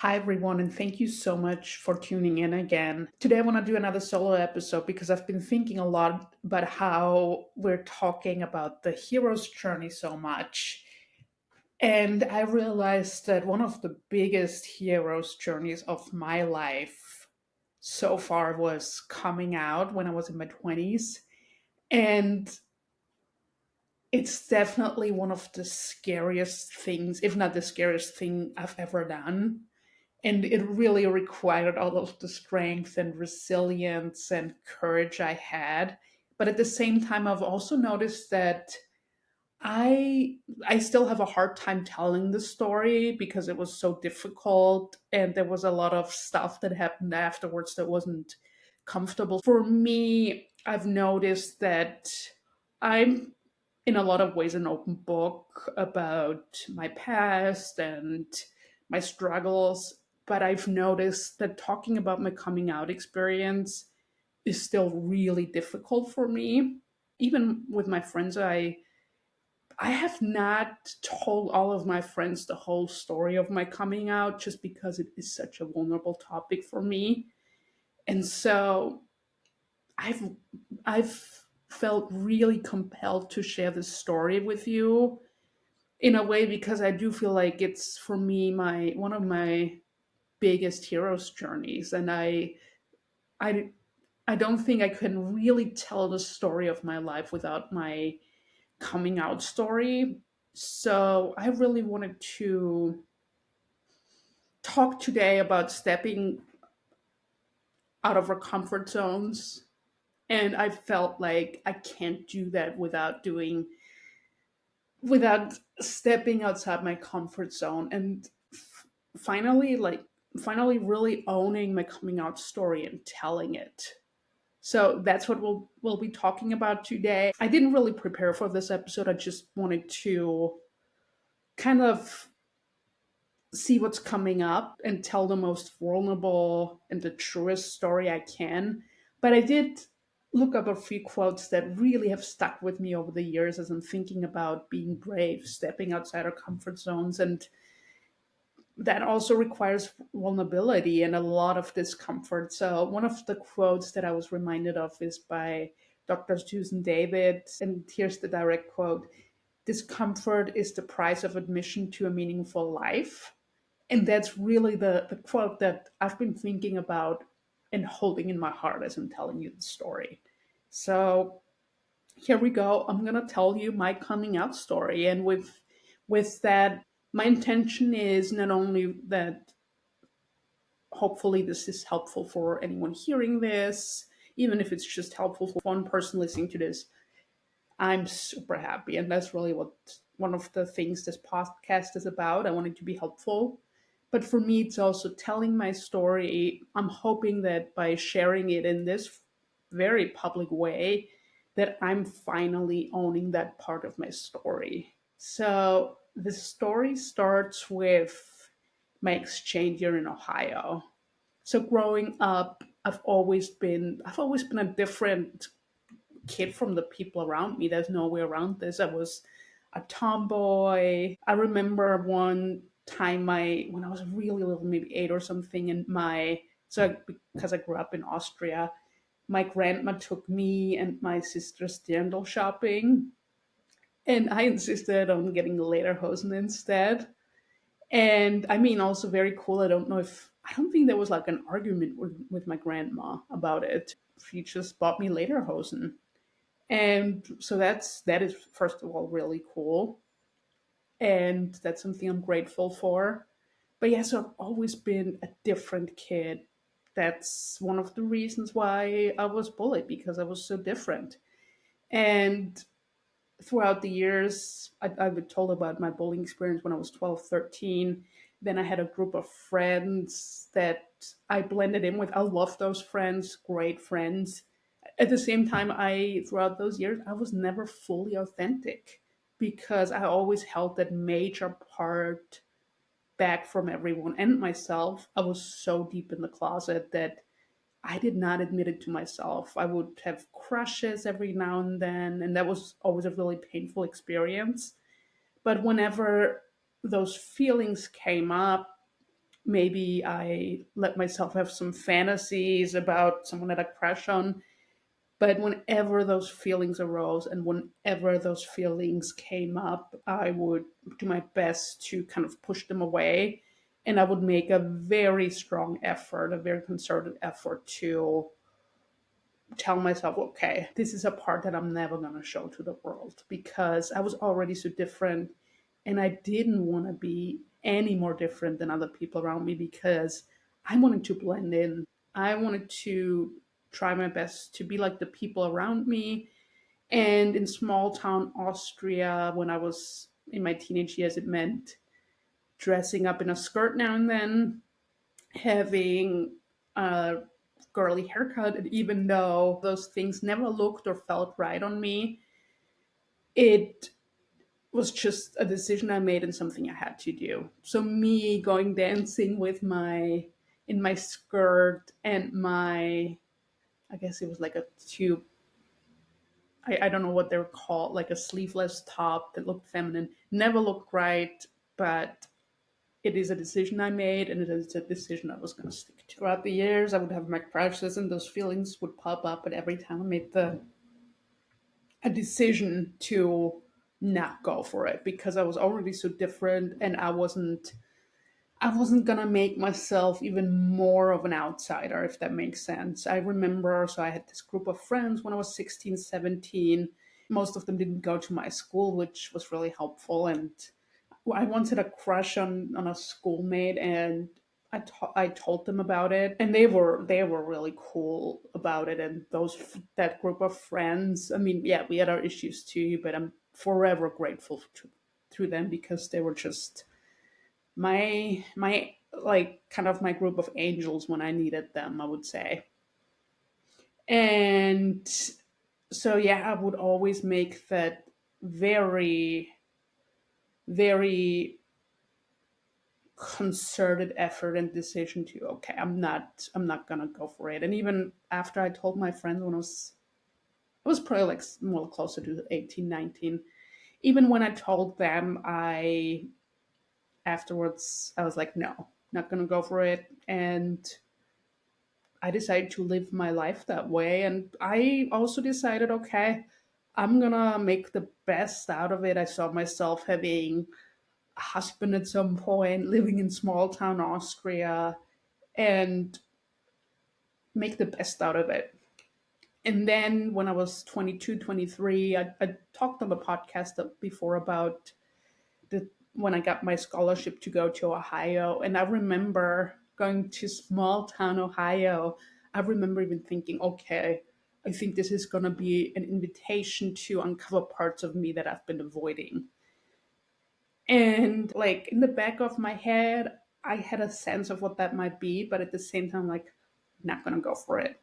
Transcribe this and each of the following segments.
Hi, everyone, and thank you so much for tuning in again. Today, I want to do another solo episode because I've been thinking a lot about how we're talking about the hero's journey so much. And I realized that one of the biggest hero's journeys of my life so far was coming out when I was in my 20s. And it's definitely one of the scariest things, if not the scariest thing I've ever done, and it really required all of the strength and resilience and courage I had. But at the same time, I've also noticed that I still have a hard time telling the story because it was so difficult and there was a lot of stuff that happened afterwards that wasn't comfortable for me. I've noticed that I'm in a lot of ways an open book about my past and my struggles, but I've noticed that talking about my coming out experience is still really difficult for me. Even with my friends, I have not told all of my friends the whole story of my coming out just because it is such a vulnerable topic for me. And so I've I've felt really compelled to share this story with you in a way because I do feel like it's for me my one of my biggest hero's journeys, and I I don't think I can really tell the story of my life without my coming out story. So I really wanted to talk today about stepping out of our comfort zones, and I felt like I can't do that without stepping outside my comfort zone and finally finally really owning my coming out story and telling it. So that's what we'll be talking about today. I didn't really prepare for this episode. I just wanted to kind of see what's coming up and tell the most vulnerable and the truest story I can. But I did look up a few quotes that really have stuck with me over the years as I'm thinking about being brave, stepping outside our comfort zones, and that also requires vulnerability and a lot of discomfort. So, one of the quotes that I was reminded of is by Dr. Susan David. And here's the direct quote: "Discomfort is the price of admission to a meaningful life." And that's really the quote that I've been thinking about and holding in my heart as I'm telling you the story. So, here we go. I'm gonna tell you my coming out story, and with that, my intention is not only that hopefully this is helpful for anyone hearing this, even if it's just helpful for one person listening to this. I'm super happy, and that's really what one of the things this podcast is about. I want it to be helpful. But for me, it's also telling my story. I'm hoping that by sharing it in this very public way, that I'm finally owning that part of my story. So the story starts with my exchange year in Ohio. So growing up, I've always been a different kid from the people around me. There's no way around this. I was a tomboy. I remember one time my when I was really little, maybe 8 or something, and my so because I grew up in Austria, my grandma took me and my sister's dirndl shopping, and I insisted on getting lederhosen instead. And I mean, also very cool. I don't think there was like an argument with my grandma about it. She just bought me lederhosen. And so that is first of all really cool. And that's something I'm grateful for. But yes, I've always been a different kid. That's one of the reasons why I was bullied, because I was so different. And throughout the years, I've been told about my bullying experience when I was 12, 13. Then I had a group of friends that I blended in with. I love those friends, great friends. At the same time, throughout those years, I was never fully authentic because I always held that major part back from everyone and myself. I was so deep in the closet that I did not admit it to myself. I would have crushes every now and then, and that was always a really painful experience. But whenever those feelings came up, Maybe I let myself have some fantasies about someone that I crush on. But whenever those feelings arose and whenever those feelings came up, I would do my best to kind of push them away. And I would make a very strong effort, a very concerted effort to tell myself, okay, this is a part that I'm never going to show to the world because I was already so different and I didn't want to be any more different than other people around me because I wanted to blend in. I wanted to try my best to be like the people around me. And in small town Austria, when I was in my teenage years, it meant dressing up in a skirt now and then, having a girly haircut. And even though those things never looked or felt right on me, it was just a decision I made and something I had to do. So me going dancing with my in my skirt and my, I guess it was like a tube, I don't know what they're called, like a sleeveless top that looked feminine, never looked right, but it is a decision I made and it is a decision I was going to stick to. Throughout the years, I would have my crushes and those feelings would pop up, but every time I made the a decision to not go for it because I was already so different and I wasn't gonna make myself even more of an outsider, if that makes sense. I remember, so I had this group of friends when I was 16, 17. Most of them didn't go to my school, which was really helpful. And I once had a crush on a schoolmate, and I told them about it, and they were really cool about it. And that group of friends, I mean, yeah, we had our issues too, but I'm forever grateful to them because they were just my like kind of my group of angels when I needed them, I would say. And so yeah, I would always make that very, very concerted effort and decision to, okay, I'm not gonna go for it. And even after I told my friends when I was probably like more closer to 18, 19. Even when I told them, I afterwards I was like, no, not gonna go for it. And I decided to live my life that way. And I also decided, okay, I'm gonna make the best out of it. I saw myself having a husband at some point, living in small town Austria, and make the best out of it. And then when I was 22, 23, I talked on the podcast before about when I got my scholarship to go to Ohio. And I remember going to small town Ohio. I remember even thinking, okay, I think this is going to be an invitation to uncover parts of me that I've been avoiding. And like in the back of my head, I had a sense of what that might be, but at the same time, like, I'm not going to go for it.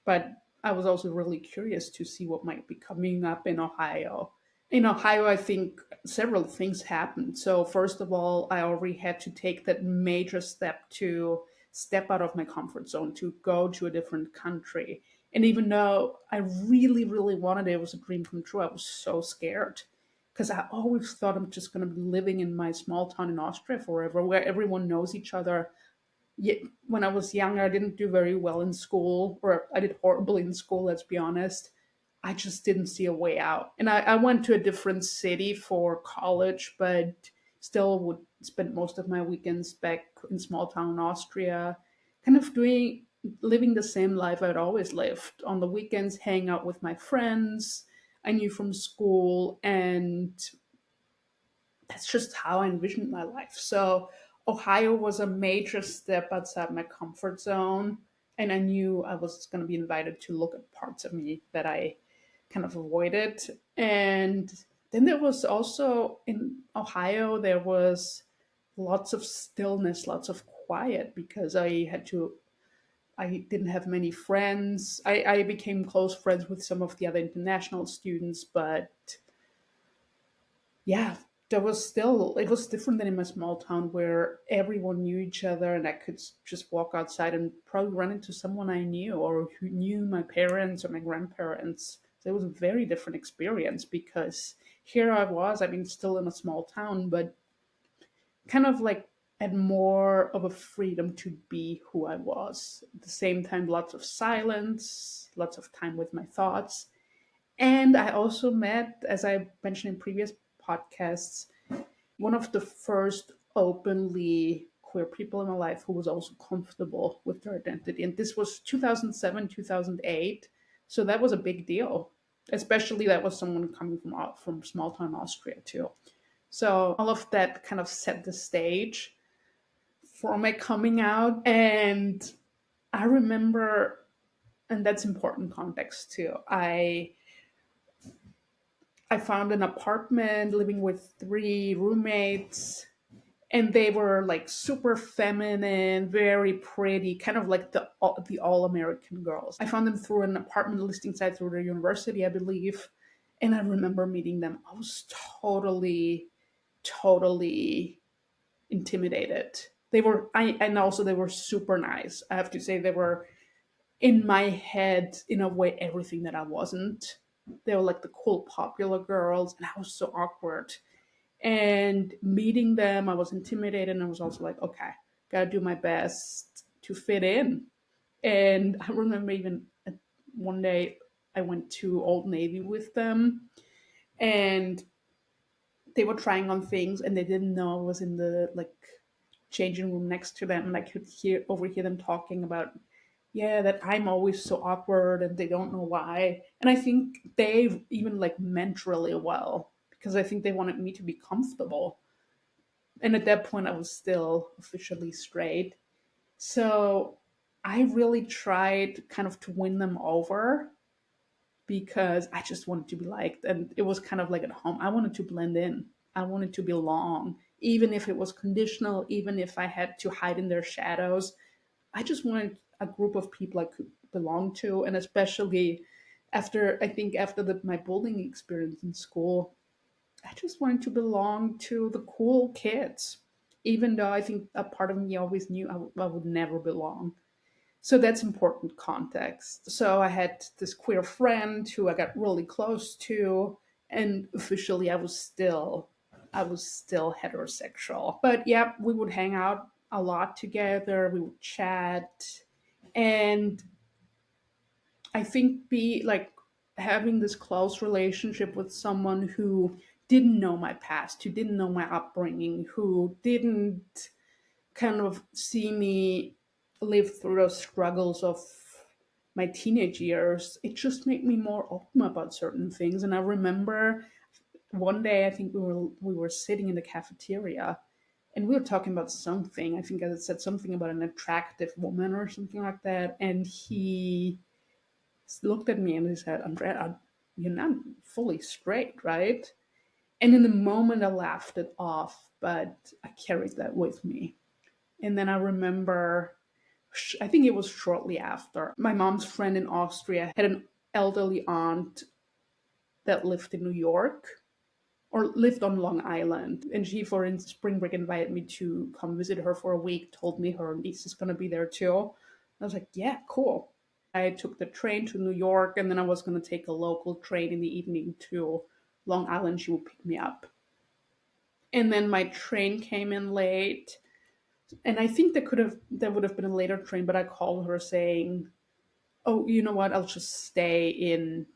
But I was also really curious to see what might be coming up in Ohio. In Ohio, I think several things happened. So, first of all, I already had to take that major step to step out of my comfort zone, to go to a different country. And even though I really, really wanted it, it was a dream come true, I was so scared because I always thought I'm just going to be living in my small town in Austria forever, where everyone knows each other. Yet, when I was younger, I didn't do very well in school, or I did horribly in school, let's be honest. I just didn't see a way out. And I went to a different city for college, but still would spend most of my weekends back in small town Austria, kind of living the same life I'd always lived. On the weekends, hang out with my friends I knew from school, and that's just how I envisioned my life. So Ohio was a major step outside my comfort zone. And I knew I was going to be invited to look at parts of me that I kind of avoided. And then there was also in Ohio, there was lots of stillness, lots of quiet because I didn't have many friends. I became close friends with some of the other international students, but yeah, it was different than in my small town where everyone knew each other and I could just walk outside and probably run into someone I knew or who knew my parents or my grandparents. So it was a very different experience because here I was, I mean, still in a small town, but kind of like and more of a freedom to be who I was. At the same time, lots of silence, lots of time with my thoughts. And I also met, as I mentioned in previous podcasts, one of the first openly queer people in my life who was also comfortable with their identity. And this was 2007, 2008. So that was a big deal. Especially that was someone coming from small town Austria too. So all of that kind of set the stage for my coming out. And I remember, and that's important context too. I found an apartment living with three roommates, and they were like super feminine, very pretty, kind of like the all American girls. I found them through an apartment listing site through the university, I believe. And I remember meeting them. I was totally intimidated. And also they were super nice. I have to say, they were in my head in a way everything that I wasn't. They were like the cool popular girls, and I was so awkward. And meeting them, I was intimidated, and I was also like, okay, gotta do my best to fit in. And I remember even one day I went to Old Navy with them, and they were trying on things, and they didn't know I was in the like changing room next to them, and I could overhear them talking about, yeah, that I'm always so awkward and they don't know why. And I think they even like meant really well, because I think they wanted me to be comfortable. And at that point I was still officially straight. So I really tried kind of to win them over, because I just wanted to be liked. And it was kind of like at home. I wanted to blend in. I wanted to belong, even if it was conditional, even if I had to hide in their shadows. I just wanted a group of people I could belong to, and especially after my bullying experience in school, I just wanted to belong to the cool kids, even though I think a part of me always knew I would never belong. So that's important context. So I had this queer friend who I got really close to, and officially I was still heterosexual. But yeah, we would hang out a lot together, we would chat, and I think be like having this close relationship with someone who didn't know my past, who didn't know my upbringing, who didn't kind of see me live through those struggles of my teenage years, it just made me more open about certain things. And I remember one day, I think we were sitting in the cafeteria, and we were talking about something. I think I said something about an attractive woman or something like that. And he looked at me and he said, Andrea, you're not fully straight, right? And in the moment, I laughed it off, but I carried that with me. And then I remember, I think it was shortly after, my mom's friend in Austria had an elderly aunt that lived in New York, or lived on Long Island. And she, for in spring break, invited me to come visit her for a week, told me her niece is going to be there too. I was like, yeah, cool. I took the train to New York, and then I was going to take a local train in the evening to Long Island. She would pick me up. And then my train came in late, and I think there would have been a later train, but I called her saying, "Oh, you know what? I'll just stay in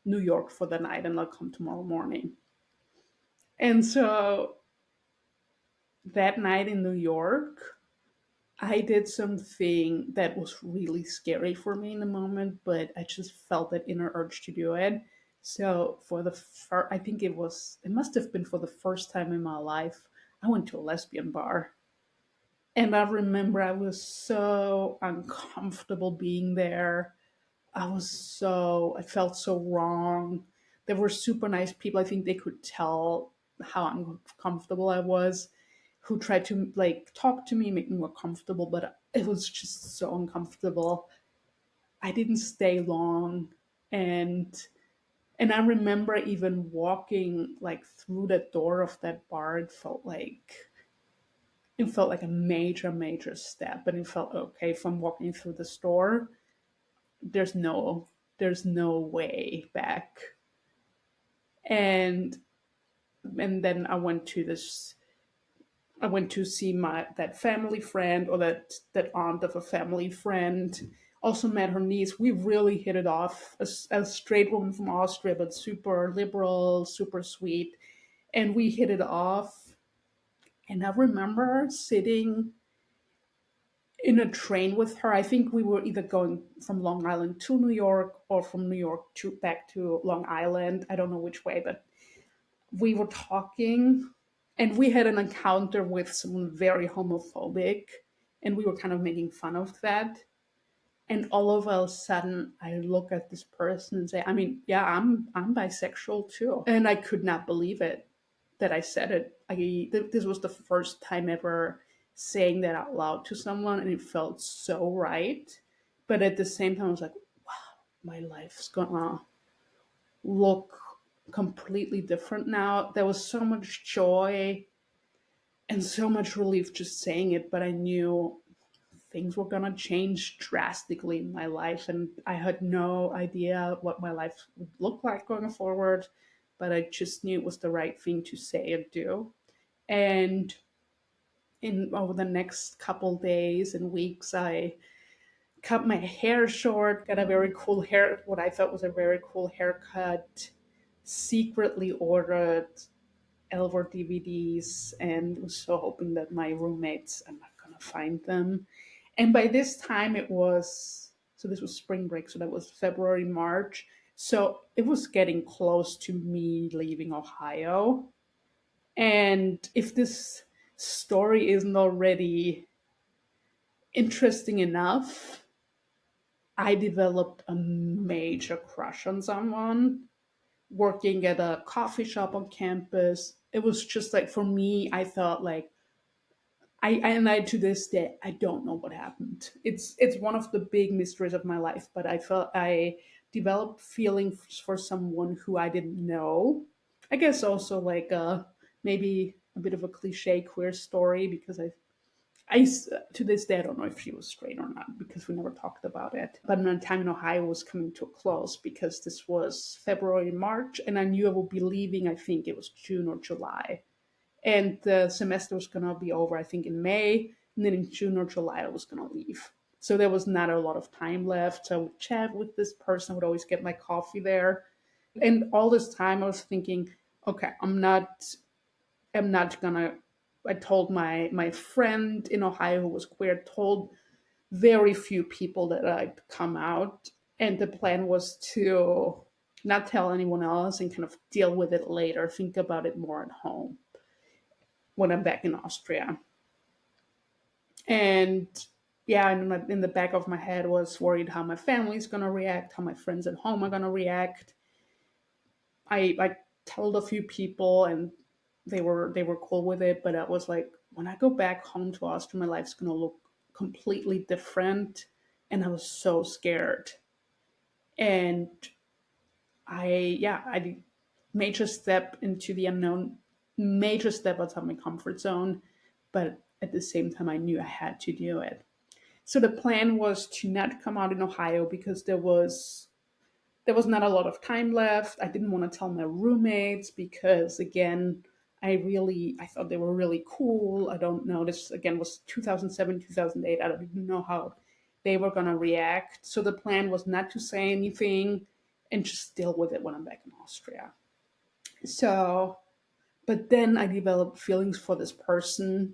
New York for the night, and I'll come tomorrow morning." And so that night in New York, I did something that was really scary for me in the moment, but I just felt that inner urge to do it. So I think it must have been for the first time in my life, I went to a lesbian bar. And I remember I was so uncomfortable being there. I felt so wrong. They were super nice people. I think they could tell how uncomfortable I was, who tried to like talk to me, make me more comfortable, but it was just so uncomfortable. I didn't stay long. And I remember even walking like through the door of that bar, it felt like a major step, and it felt okay from walking through the store. There's no way back. And then I went to this I went to see my that family friend, or that aunt of a family friend. Also met her niece. We really hit it off. A straight woman from Austria, but super liberal, super sweet, and we hit it off. And I remember sitting in a train with her. I think we were either going from Long Island to New York or from New York to back to Long Island. I don't know which way, but we were talking, and we had an encounter with someone very homophobic, and we were kind of making fun of that. And all of a sudden I look at this person and say, I mean, yeah, I'm bisexual too. And I could not believe it that I said it. This was the first time ever saying that out loud to someone, and it felt so right. But at the same time I was like, my life's gonna look completely different now. There was so much joy and so much relief just saying it, but I knew things were going to change drastically in my life, and I had no idea what my life would look like going forward, but I just knew it was the right thing to say and do. And in over the next couple days and weeks, I cut my hair short, got a very cool hair, what I thought was a very cool haircut, secretly ordered Elvor DVDs, and was so hoping that my roommates, I'm not gonna find them. And by this time it was, so this was spring break, so that was February, March. So it was getting close to me leaving Ohio. And if this story isn't already interesting enough, I developed a major crush on someone working at a coffee shop on campus. It was just like, for me, I thought like, I to this day I don't know what happened. It's one of the big mysteries of my life. But I felt I developed feelings for someone who I didn't know. I guess also like maybe a bit of a cliche queer story, because to this day I don't know if she was straight or not, because we never talked about it. But my time in Ohio was coming to a close, because this was February, March, and I knew I would be leaving. I think it was June or July, and the semester was going to be over, I think, in May, and then in June or July I was going to leave. So there was not a lot of time left. So I would chat with this person, I would always get my coffee there. And all this time I was thinking, okay, I'm not gonna. I told my friend in Ohio who was queer, told very few people that I'd come out, and the plan was to not tell anyone else and kind of deal with it later, think about it more at home when I'm back in Austria. And yeah, in the back of my head was worried how my family's gonna react, how my friends at home are gonna react. I told a few people, and they were cool with it. But I was like, when I go back home to Austria, my life's gonna look completely different, and I was so scared. And I major step into the unknown, major step outside my comfort zone, but at the same time I knew I had to do it. So the plan was to not come out in Ohio, because there was not a lot of time left. I didn't want to tell my roommates, because again, I thought they were really cool. I don't know. This again was 2007, 2008. I don't even know how they were going to react. So the plan was not to say anything and just deal with it when I'm back in Austria. So, but then I developed feelings for this person,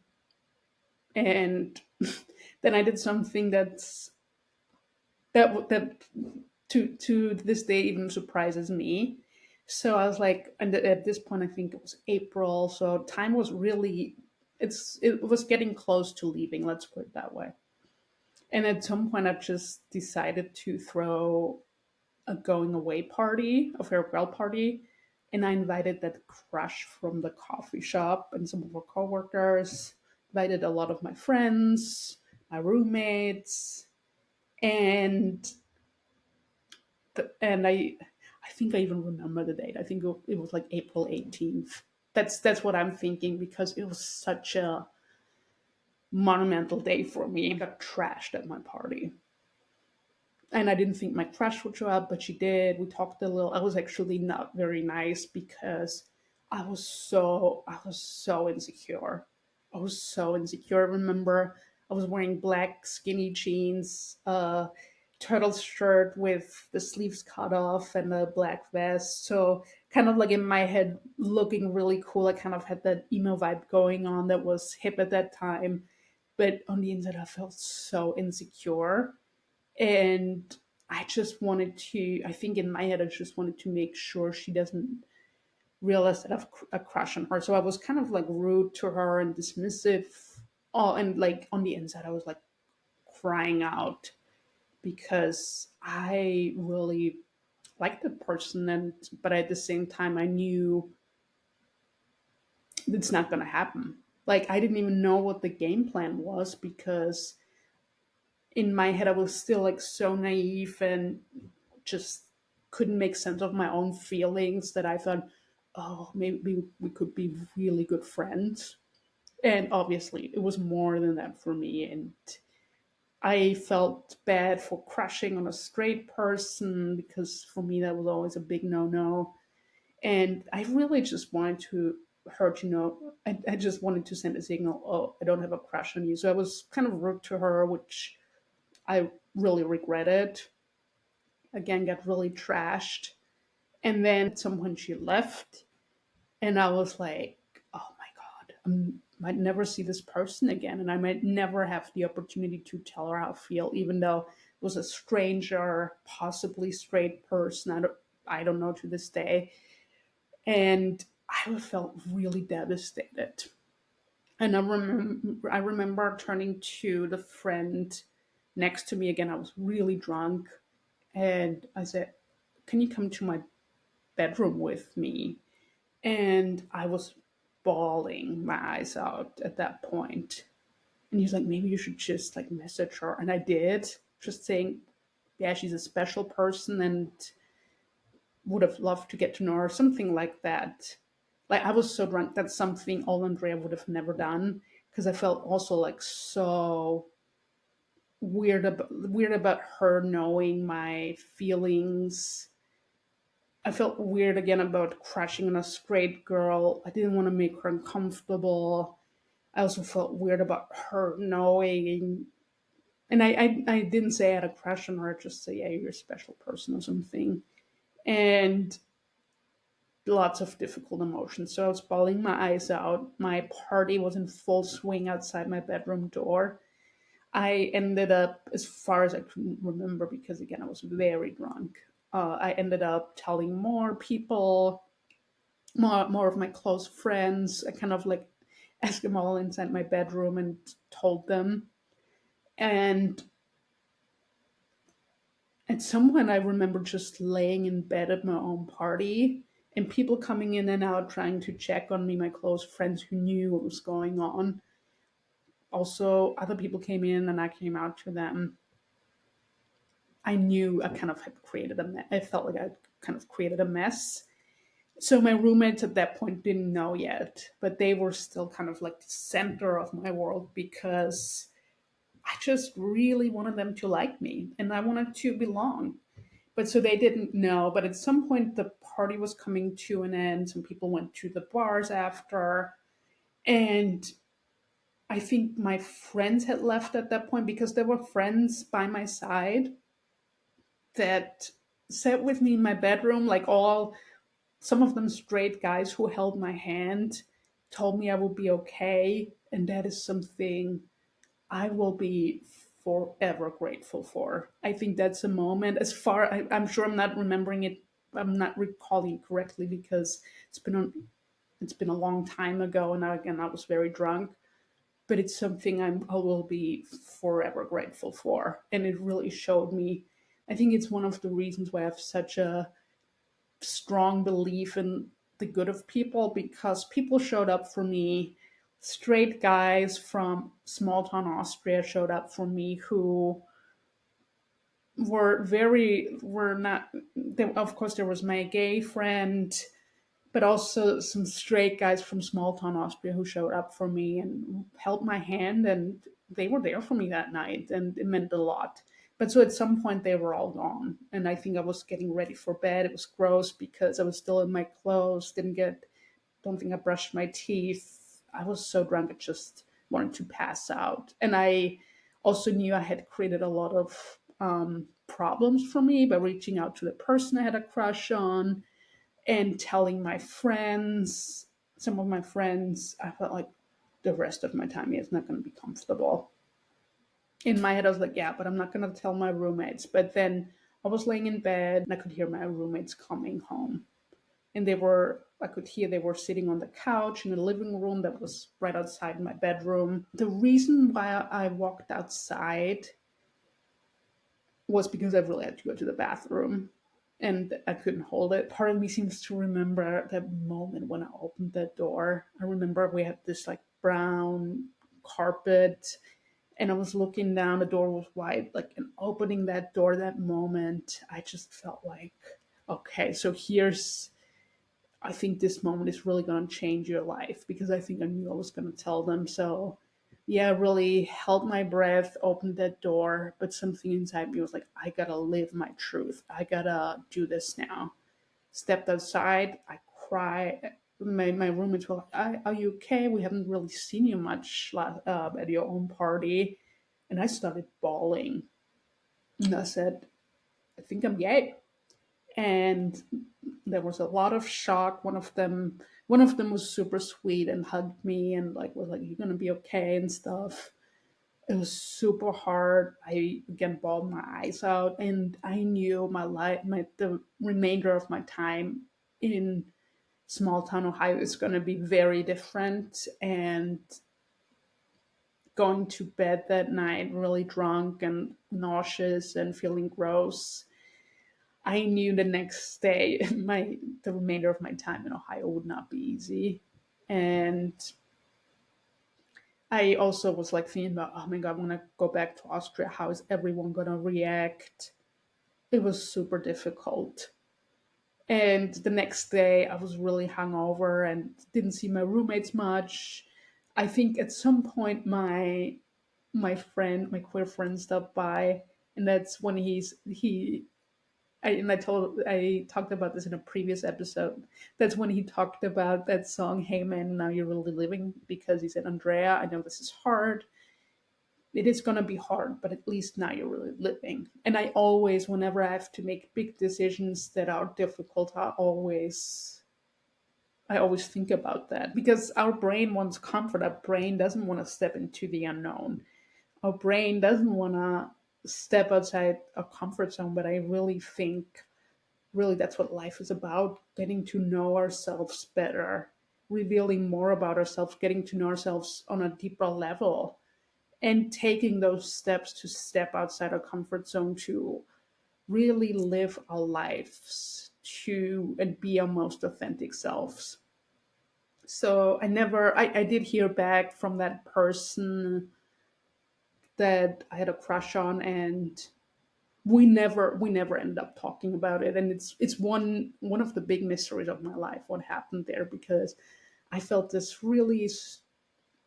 and then I did something that to this day even surprises me. So I was like, and at this point, I think it was April. So time was really, it was getting close to leaving. Let's put it that way. And at some point, I just decided to throw a going away party, a farewell party, and I invited that crush from the coffee shop and some of our coworkers. Invited a lot of my friends, my roommates, and and I think I even remember the date. I think it was like April 18th. That's what I'm thinking, because it was such a monumental day for me. I got trashed at my party. And I didn't think my crush would show up, but she did. We talked a little. I was actually not very nice, because I was so insecure I was so insecure. I remember I was wearing black skinny jeans, turtle shirt with the sleeves cut off, and a black vest. So kind of like in my head, looking really cool. I kind of had that emo vibe going on that was hip at that time. But on the inside, I felt so insecure, and I just wanted to. I think in my head, I just wanted to make sure she doesn't realized that I've a crush on her. So I was kind of like rude to her and dismissive. Oh, and like on the inside, I was like crying out because I really liked the person, and but at the same time, I knew it's not going to happen. Like I didn't even know what the game plan was because in my head, I was still like so naive and just couldn't make sense of my own feelings that I thought, oh, maybe we could be really good friends. And obviously, it was more than that for me. And I felt bad for crushing on a straight person because for me, that was always a big no no. And I really just wanted to her to know, I just wanted to send a signal, oh, I don't have a crush on you. So I was kind of rude to her, which I really regretted. Again, got really trashed. And then at some point she left, and I was like, oh my God, might never see this person again. And I might never have the opportunity to tell her how I feel, even though it was a stranger, possibly straight person. I don't know to this day. And I felt really devastated. And I remember turning to the friend next to me again. I was really drunk. And I said, can you come to my bedroom with me? And I was bawling my eyes out at that point. And he was like, maybe you should just like message her. And I did, just saying, yeah, she's a special person and would have loved to get to know her, something like that. Like I was so drunk, that's something old Andrea would have never done because I felt also like so weird about her knowing my feelings. I felt weird again about crushing on a straight girl. I didn't want to make her uncomfortable. I also felt weird about her knowing. And I didn't say I had a crush on her, just say, yeah, you're a special person or something. And lots of difficult emotions. So I was bawling my eyes out. My party was in full swing outside my bedroom door. I ended up, as far as I can remember, because again, I was very drunk. I ended up telling more people, more of my close friends. I kind of like asked them all inside my bedroom and told them. And at some point, I remember just laying in bed at my own party and people coming in and out trying to check on me, my close friends who knew what was going on. Also, other people came in and I came out to them. I knew I kind of had created a mess. I felt like I kind of created a mess. So my roommates at that point didn't know yet, but they were still kind of like the center of my world because I just really wanted them to like me and I wanted to belong. But so they didn't know. But at some point, the party was coming to an end. Some people went to the bars after. And I think my friends had left at that point because there were friends by my side that sat with me in my bedroom, like all some of them straight guys who held my hand, told me I would be okay. And that is something I will be forever grateful for. I think that's a moment. I'm sure I'm not remembering it. I'm not recalling it correctly because it's been a long time ago, and again I was very drunk. But it's something I will be forever grateful for, and it really showed me. I think it's one of the reasons why I have such a strong belief in the good of people because people showed up for me. Straight guys from small town Austria showed up for me who were not. Of course, there was my gay friend, but also some straight guys from small town Austria who showed up for me and held my hand, and they were there for me that night, and it meant a lot. But so at some point they were all gone, and I think I was getting ready for bed. It was gross because I was still in my clothes. Don't think I brushed my teeth. I was so drunk. It just wanted to pass out. And I also knew I had created a lot of problems for me by reaching out to the person I had a crush on and telling my friends, some of my friends. I felt like the rest of my time is not going to be comfortable. In my head, I was like, yeah, but I'm not going to tell my roommates. But then I was laying in bed and I could hear my roommates coming home. And I could hear they were sitting on the couch in the living room that was right outside my bedroom. The reason why I walked outside was because I really had to go to the bathroom and I couldn't hold it. Part of me seems to remember that moment when I opened that door. I remember we had this like brown carpet and I was looking down, the door was wide, like, and opening that door, that moment, I just felt like, okay, so I think this moment is really going to change your life, because I think I knew I was going to tell them. So, yeah, really held my breath, opened that door, but something inside me was like, I gotta live my truth. I gotta do this now. Stepped outside, I cried. My roommates were like, Are you okay? We haven't really seen you much at your own party. And I started bawling. And I said, I think I'm gay. And there was a lot of shock. One of them was super sweet and hugged me and like was like, "You're gonna be okay" and stuff. It was super hard. I again bawled my eyes out, and I knew the remainder of my time in small town Ohio is going to be very different. And going to bed that night really drunk and nauseous and feeling gross, I knew the next day the remainder of my time in Ohio would not be easy. And I also was like thinking about, oh my god, when I go back to Austria, how is everyone gonna react? It was super difficult. And the next day I was really hungover and didn't see my roommates much. I think at some point my queer friend stopped by, and that's when I talked about this in a previous episode. That's when he talked about that song, "Hey Man, Now You're Really Living," because he said, Andrea, I know this is hard. It is gonna be hard, but at least now you're really living. And I always, whenever I have to make big decisions that are difficult, I always think about that, because our brain wants comfort. Our brain doesn't want to step into the unknown. Our brain doesn't want to step outside a comfort zone. But I really think, really, that's what life is about: getting to know ourselves better, revealing more about ourselves, getting to know ourselves on a deeper level, and taking those steps to step outside our comfort zone to really live our lives to and be our most authentic selves. So I did hear back from that person that I had a crush on, and we never ended up talking about it. And it's one of the big mysteries of my life, what happened there, because I felt this really,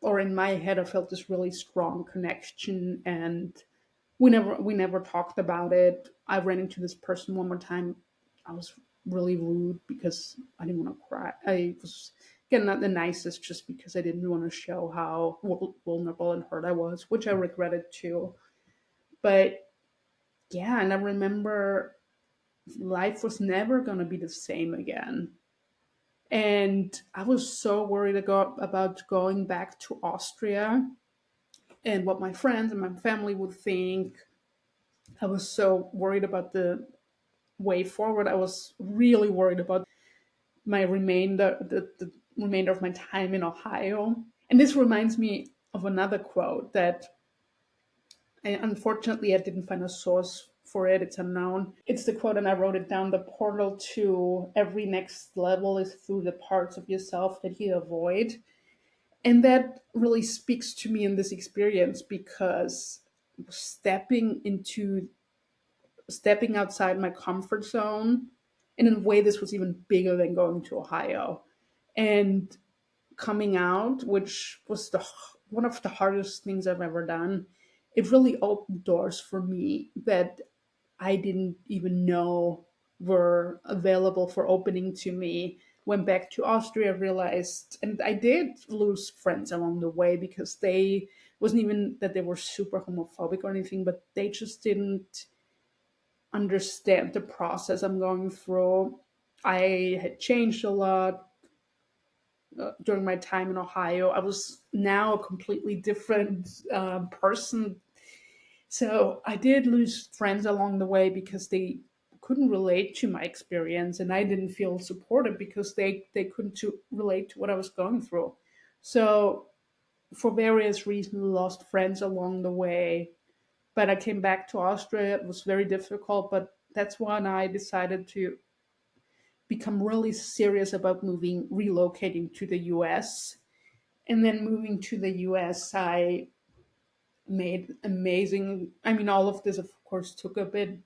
or in my head I felt this really strong connection, and we never talked about it. I ran into this person one more time. I was really rude because I didn't want to cry. I was, again, not the nicest, just because I didn't want to show how vulnerable and hurt I was, which I regretted too. But yeah, and I remember life was never going to be the same again. And I was so worried about going back to Austria and what my friends and my family would think. I was so worried about the way forward. I was really worried about the remainder of my time in Ohio. And this reminds me of another quote that unfortunately I didn't find a source for it. It's unknown. It's the quote, and I wrote it down: "The portal to every next level is through the parts of yourself that you avoid." And that really speaks to me in this experience, because stepping into stepping outside my comfort zone. And in a way, this was even bigger than going to Ohio. And coming out, which was one of the hardest things I've ever done, it really opened doors for me that I didn't even know were available for opening to me. went back to Austria, realized, and I did lose friends along the way because they wasn't even that they were super homophobic or anything, but they just didn't understand the process I'm going through. I had changed a lot during my time in Ohio. I was now a completely different person. So I did lose friends along the way because they couldn't relate to my experience, and I didn't feel supported because they couldn't relate to what I was going through. So for various reasons, lost friends along the way. But I came back to Austria. It was very difficult, but that's when I decided to become really serious about relocating to the US. And then moving to the US, I made amazing. I mean, all of this, of course, took a bit.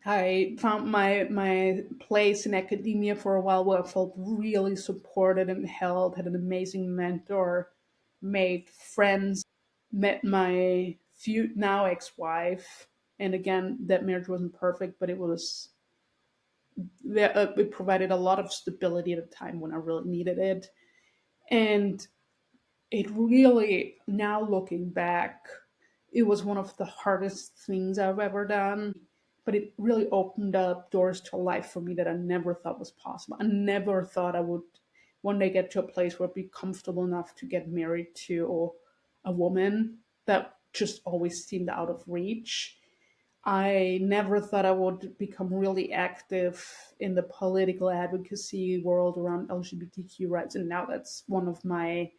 I found my place in academia for a while where I felt really supported and held, had an amazing mentor, made friends, met my now ex-wife. And again, that marriage wasn't perfect, but it provided a lot of stability at a time when I really needed it. And it really, now looking back, it was one of the hardest things I've ever done, but it really opened up doors to a life for me that I never thought was possible. I never thought I would one day get to a place where I'd be comfortable enough to get married to a woman. That just always seemed out of reach. I never thought I would become really active in the political advocacy world around LGBTQ rights, and now that's one of my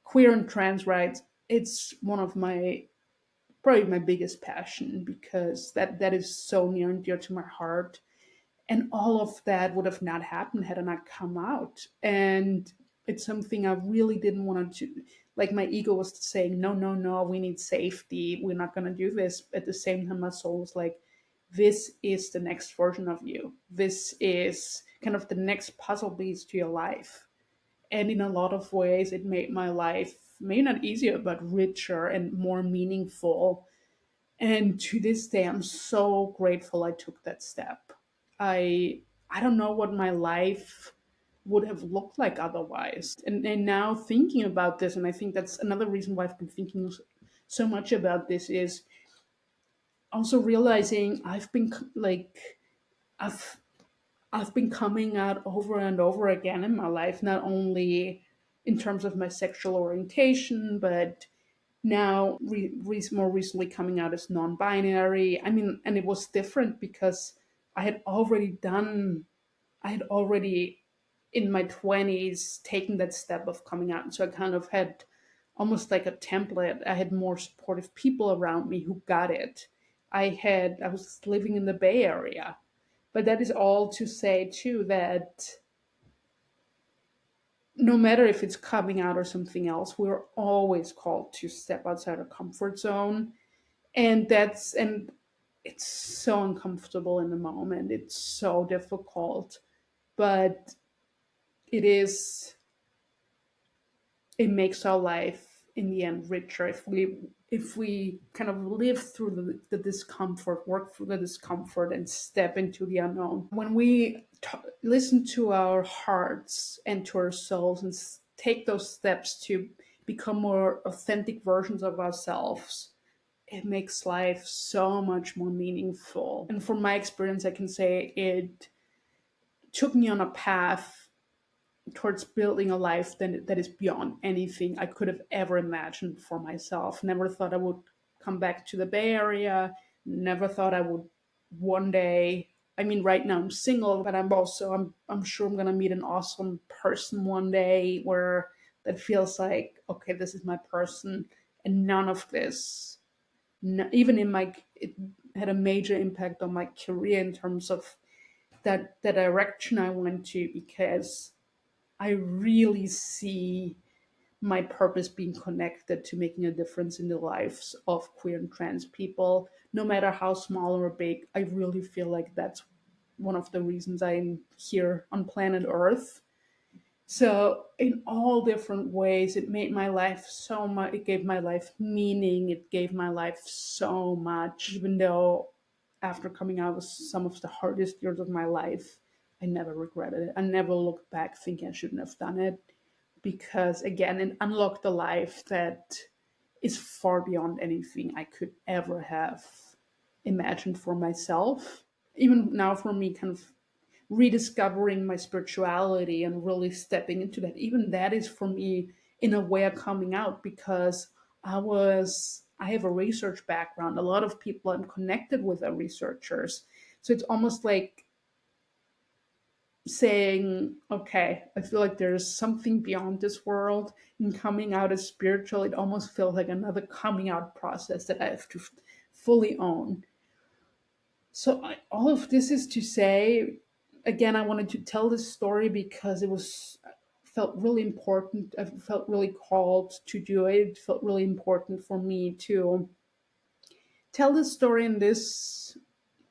queer and trans rights. It's one of my probably my biggest passion because that is so near and dear to my heart. And all of that would have not happened had I not come out. And it's something I really didn't want to. Like my ego was saying, no, no, no, we need safety. We're not going to do this. At the same time, my soul was like, this is the next version of you. This is kind of the next puzzle piece to your life. And in a lot of ways, it made my life maybe not easier, but richer and more meaningful. And to this day, I'm so grateful I took that step. I don't know what my life would have looked like otherwise. And now thinking about this, and I think that's another reason why I've been thinking so much about this, is also realizing I've I've been coming out over and over again in my life, not only in terms of my sexual orientation, but now more recently coming out as non-binary. I mean, and it was different because I had already done, I had already in my 20s taken that step of coming out. And so I kind of had almost like a template. I had more supportive people around me who got it. I was living in the Bay Area. But that is all to say too that no matter if it's coming out or something else, we're always called to step outside our comfort zone. And it's so uncomfortable in the moment. It's so difficult, but it is it makes our life in the end richer if we kind of live through the discomfort, work through the discomfort, and step into the unknown. When we listen to our hearts and to our souls and take those steps to become more authentic versions of ourselves, it makes life so much more meaningful. And from my experience, I can say it took me on a path towards building a life that is beyond anything I could have ever imagined for myself. Never thought I would come back to the Bay Area. Never thought I would one day. I mean, right now I'm single, but I'm sure I'm gonna meet an awesome person one day where that feels like, okay, this is my person. And none of this, even in my, it had a major impact on my career in terms of that the direction I went to, because I really see my purpose being connected to making a difference in the lives of queer and trans people, no matter how small or big. I really feel like that's one of the reasons I'm here on planet Earth. So, in all different ways, it made my life so much, it gave my life meaning, it gave my life so much, even though after coming out was some of the hardest years of my life. I never regretted it. I never looked back thinking I shouldn't have done it, because again, it unlocked a life that is far beyond anything I could ever have imagined for myself. Even now, for me, kind of rediscovering my spirituality and really stepping into that, even that is for me in a way a coming out, because I have a research background. A lot of people I'm connected with are researchers. So it's almost like saying, okay, I feel like there's something beyond this world, and coming out as spiritual, it almost feels like another coming out process that I have to fully own. So all of this is to say, again, I wanted to tell this story because it was felt really important. I felt really called to do it. It felt really important for me to tell this story in this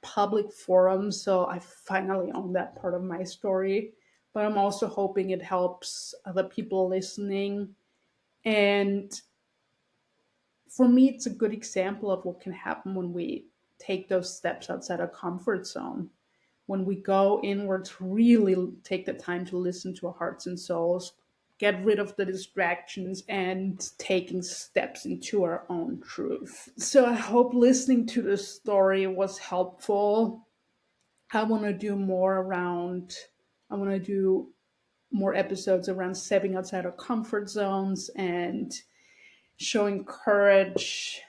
public forum. So I finally own that part of my story. But I'm also hoping it helps other people listening. And for me, it's a good example of what can happen when we take those steps outside our comfort zone. When we go inwards, really take the time to listen to our hearts and souls, get rid of the distractions, and taking steps into our own truth. So I hope listening to this story was helpful. I want to do more around, I want to do more episodes around stepping outside our comfort zones and showing courage,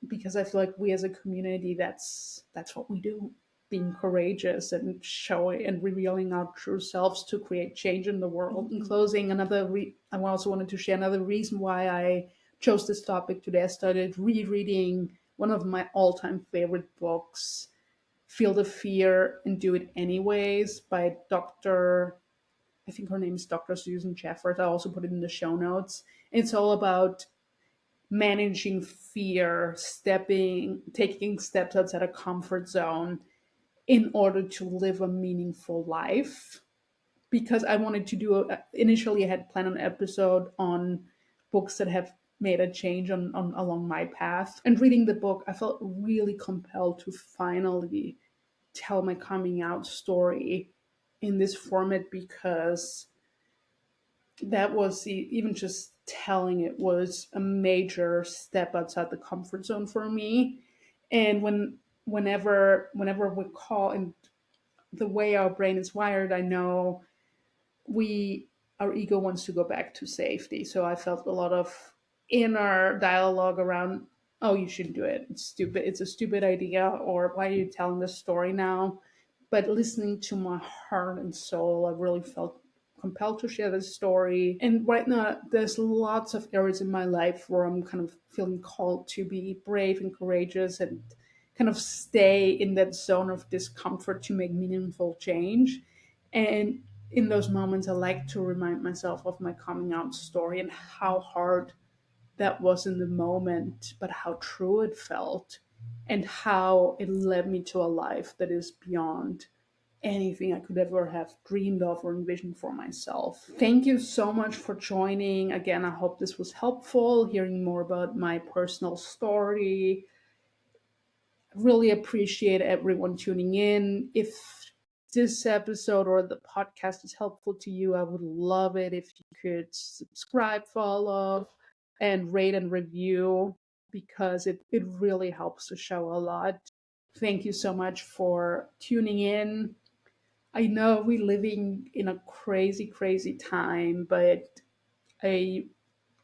because I feel like we as a community, that's what we do. Being courageous and showing and revealing our true selves to create change in the world. In closing, I also wanted to share another reason why I chose this topic today. I started rereading one of my all-time favorite books, Feel the Fear and Do It Anyways, by Dr. I think her name is Dr. Susan Jeffers. I also put it in the show notes. It's all about managing fear, taking steps outside a comfort zone in order to live a meaningful life. Because I wanted to initially I had planned an episode on books that have made a change on along my path. And reading the book, I felt really compelled to finally tell my coming out story in this format, because that was even just telling it was a major step outside the comfort zone for me. And whenever we call, and the way our brain is wired, I know we our ego wants to go back to safety. So I felt a lot of inner dialogue around, oh, you shouldn't do it, it's stupid, it's a stupid idea, or why are you telling this story now? But listening to my heart and soul, I really felt compelled to share this story. And right now, there's lots of areas in my life where I'm kind of feeling called to be brave and courageous and kind of stay in that zone of discomfort to make meaningful change. And in those moments, I like to remind myself of my coming out story and how hard that was in the moment, but how true it felt, and how it led me to a life that is beyond anything I could ever have dreamed of or envisioned for myself. Thank you so much for joining. Again, I hope this was helpful, hearing more about my personal story. Really appreciate everyone tuning in. If this episode or the podcast is helpful to you, I would love it if you could subscribe, follow, and rate and review, because it really helps the show a lot. Thank you so much for tuning in. I know we're living in a crazy, crazy time, but I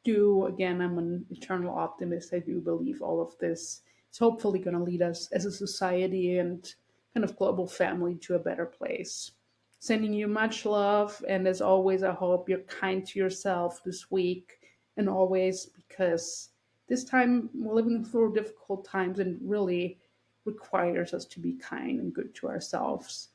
again, I'm an eternal optimist. I do believe all of this is hopefully going to lead us as a society and kind of global family to a better place. Sending you much love. And as always, I hope you're kind to yourself this week and always, because this time we're living through difficult times and really requires us to be kind and good to ourselves.